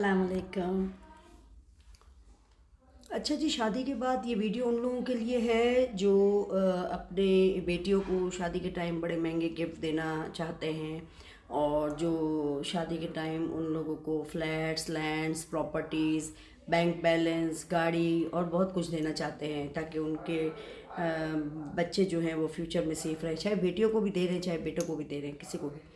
अस्सलामुअलैकुम। अच्छा जी, शादी के बाद ये वीडियो उन लोगों के लिए है जो अपने बेटियों को शादी के टाइम बड़े महंगे गिफ्ट देना चाहते हैं और जो शादी के टाइम उन लोगों को flats, lands, properties, bank balance, गाड़ी और बहुत कुछ देना चाहते हैं ताकि उनके बच्चे जो हैं वो फ्यूचर में सेफ रहे। चाहे बेटियों को भी दे रहे हैं, चाहे बेटों को भी दे रहे हैं, किसी को भी।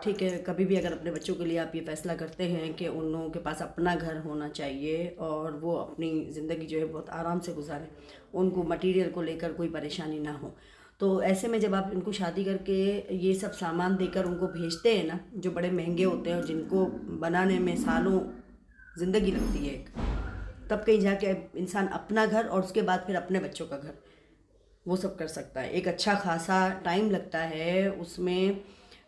ठीक है, कभी भी अगर अपने बच्चों के लिए आप ये फ़ैसला करते हैं कि उन लोगों के पास अपना घर होना चाहिए और वो अपनी ज़िंदगी जो है बहुत आराम से गुजारें, उनको मटेरियल को लेकर कोई परेशानी ना हो, तो ऐसे में जब आप इनको शादी करके ये सब सामान देकर उनको भेजते हैं ना, जो बड़े महंगे होते हैं और जिनको बनाने में सालों ज़िंदगी लगती है एक, तब कहीं जाके इंसान अपना घर और उसके बाद फिर अपने बच्चों का घर वो सब कर सकता है। एक अच्छा खासा टाइम लगता है, उसमें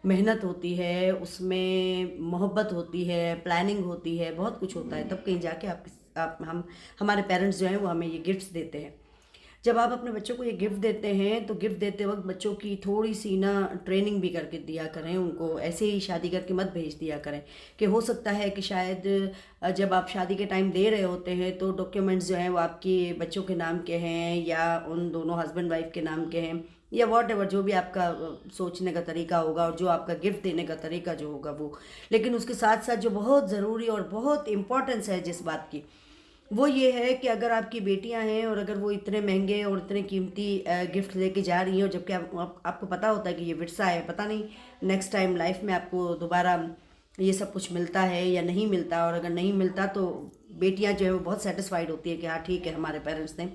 मेहनत होती है, उसमें मोहब्बत होती है, प्लानिंग होती है, बहुत कुछ होता है, तब कहीं जाके आप हम हमारे पेरेंट्स जो हैं वो हमें ये गिफ्ट्स देते हैं। जब आप अपने बच्चों को ये गिफ्ट देते हैं तो गिफ्ट देते वक्त बच्चों की थोड़ी सी ना ट्रेनिंग भी करके दिया करें, उनको ऐसे ही शादी करके मत भेज दिया करें कि हो सकता है कि शायद जब आप शादी के टाइम दे रहे होते हैं तो डॉक्यूमेंट्स जो हैं वो आपके बच्चों के नाम के हैं या उन दोनों हस्बैंड वाइफ के नाम के हैं या वॉट एवर, जो भी आपका सोचने का तरीका होगा और जो आपका गिफ्ट देने का तरीका जो होगा वो। लेकिन उसके साथ साथ जो बहुत ज़रूरी और बहुत इम्पोर्टेंस है जिस बात की, वो ये है कि अगर आपकी बेटियां हैं और अगर वो इतने महंगे और इतने कीमती गिफ्ट लेके जा रही हैं और जबकि आपको पता होता है कि ये विरसा है, पता नहीं नेक्स्ट टाइम लाइफ में आपको दोबारा ये सब कुछ मिलता है या नहीं मिलता, और अगर नहीं मिलता तो बेटियां जो है वो बहुत सेटिस्फाइड होती है कि हाँ ठीक है, हमारे पेरेंट्स ने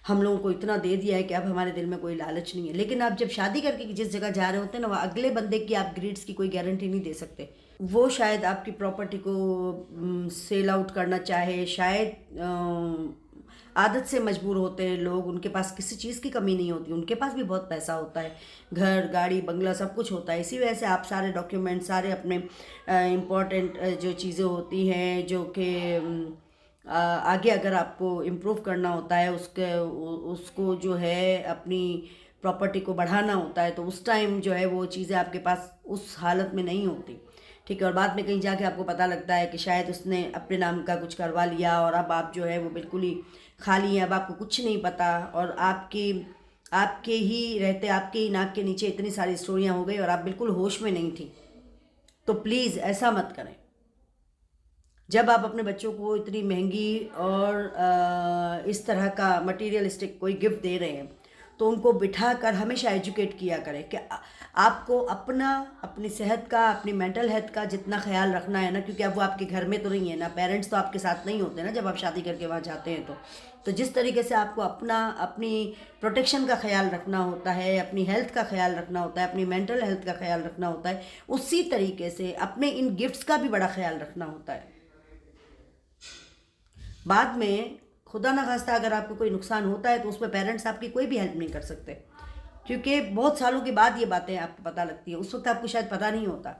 हम लोगों को इतना दे दिया है कि अब हमारे दिल में कोई लालच नहीं है। लेकिन आप जब शादी करके जिस जगह जा रहे होते हैं ना, वहाँ अगले बंदे की आप ग्रीड्स की कोई गारंटी नहीं दे सकते। वो शायद आपकी प्रॉपर्टी को सेल आउट करना चाहे, शायद आदत से मजबूर होते हैं लोग, उनके पास किसी चीज़ की कमी नहीं होती, उनके पास भी बहुत पैसा होता है, घर गाड़ी बंगला सब कुछ होता है। इसी वजह से आप सारे डॉक्यूमेंट, सारे अपने इम्पॉर्टेंट जो चीज़ें होती हैं जो कि आगे अगर आपको इम्प्रूव करना होता है, उसको जो है अपनी प्रॉपर्टी को बढ़ाना होता है, तो उस टाइम जो है वो चीज़ें आपके पास उस हालत में नहीं होती। ठीक है, और बाद में कहीं जाके आपको पता लगता है कि शायद उसने अपने नाम का कुछ करवा लिया और अब आप जो है वो बिल्कुल ही खाली हैं, अब आपको कुछ नहीं पता और आपके ही रहते, आपके ही नाक के नीचे इतनी सारी स्टोरियाँ हो गई और आप बिल्कुल होश में नहीं थी। तो प्लीज़ ऐसा मत करें। जब आप अपने बच्चों को इतनी महंगी और इस तरह का मटीरियलिस्टिक कोई गिफ्ट दे रहे हैं तो उनको बिठा कर हमेशा एजुकेट किया करें कि आपको अपनी सेहत का, अपनी मेंटल हेल्थ का जितना ख्याल रखना है ना, क्योंकि अब वो आपके घर में तो नहीं है ना, पेरेंट्स तो आपके साथ नहीं होते ना जब आप शादी करके वहाँ जाते हैं, तो जिस तरीके से आपको अपनी प्रोटेक्शन का ख्याल रखना होता है, अपनी हेल्थ का ख्याल रखना होता है, अपनी मेंटल हेल्थ का ख्याल रखना होता है, उसी तरीके से अपने इन गिफ्ट्स का भी बड़ा ख्याल रखना होता है। बाद में खुदा ना खास्ता अगर आपको कोई नुकसान होता है तो उसमें पेरेंट्स आपकी कोई भी हेल्प नहीं कर सकते, क्योंकि बहुत सालों के बाद ये बातें आपको पता लगती है। उस वक्त आपको शायद पता नहीं होता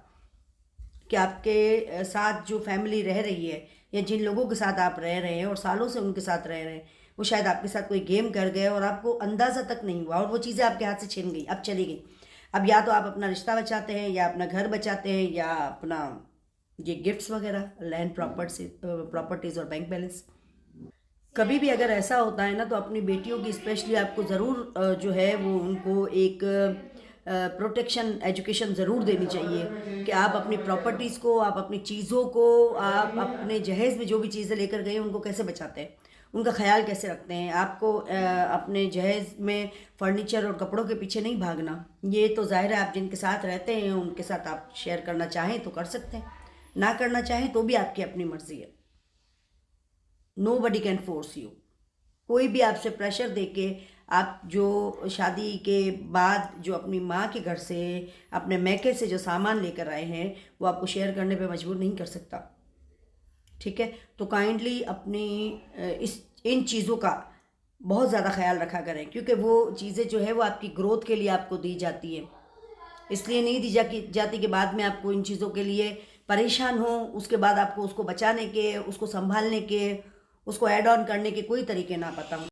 कि आपके साथ जो फैमिली रह रही है या जिन लोगों के साथ आप रह रहे हैं और सालों से उनके साथ रह रहे हैं, वो शायद आपके साथ कोई गेम कर गए और आपको अंदाज़ा तक नहीं हुआ और वो चीज़ें आपके हाथ से छिन गई, अब चली गई। अब या तो आप अपना रिश्ता बचाते हैं या अपना घर बचाते हैं या अपना ये गिफ्ट्स वगैरह, लैंड प्रॉपर्टीज़ और बैंक बैलेंस। कभी भी अगर ऐसा होता है ना तो अपनी बेटियों की स्पेशली आपको ज़रूर जो है वो उनको एक प्रोटेक्शन एजुकेशन ज़रूर देनी चाहिए कि आप अपनी प्रॉपर्टीज़ को, आप अपनी चीज़ों को, आप अपने जहेज़ में जो भी चीज़ें लेकर गए उनको कैसे बचाते हैं, उनका ख्याल कैसे रखते हैं। आपको अपने जहेज़ में फर्नीचर और कपड़ों के पीछे नहीं भागना। ये तो ज़ाहिर है आप जिनके साथ रहते हैं उनके साथ आप शेयर करना चाहें तो कर सकते हैं, ना करना चाहें तो भी आपकी अपनी मर्ज़ी है। Nobody can force you. कोई भी आपसे प्रेशर देके आप जो शादी के बाद जो अपनी माँ के घर से, अपने मैके से जो सामान लेकर आए हैं वो आपको शेयर करने पे मजबूर नहीं कर सकता। ठीक है, तो काइंडली अपनी इन चीज़ों का बहुत ज़्यादा ख्याल रखा करें, क्योंकि वो चीज़ें जो है वो आपकी ग्रोथ के लिए आपको दी जाती है, इसलिए नहीं दी जाती कि बाद में आपको इन चीज़ों के लिए परेशान हो, उसके बाद आपको उसको बचाने के, उसको संभालने के, उसको ऐड ऑन करने के कोई तरीके ना पता हो।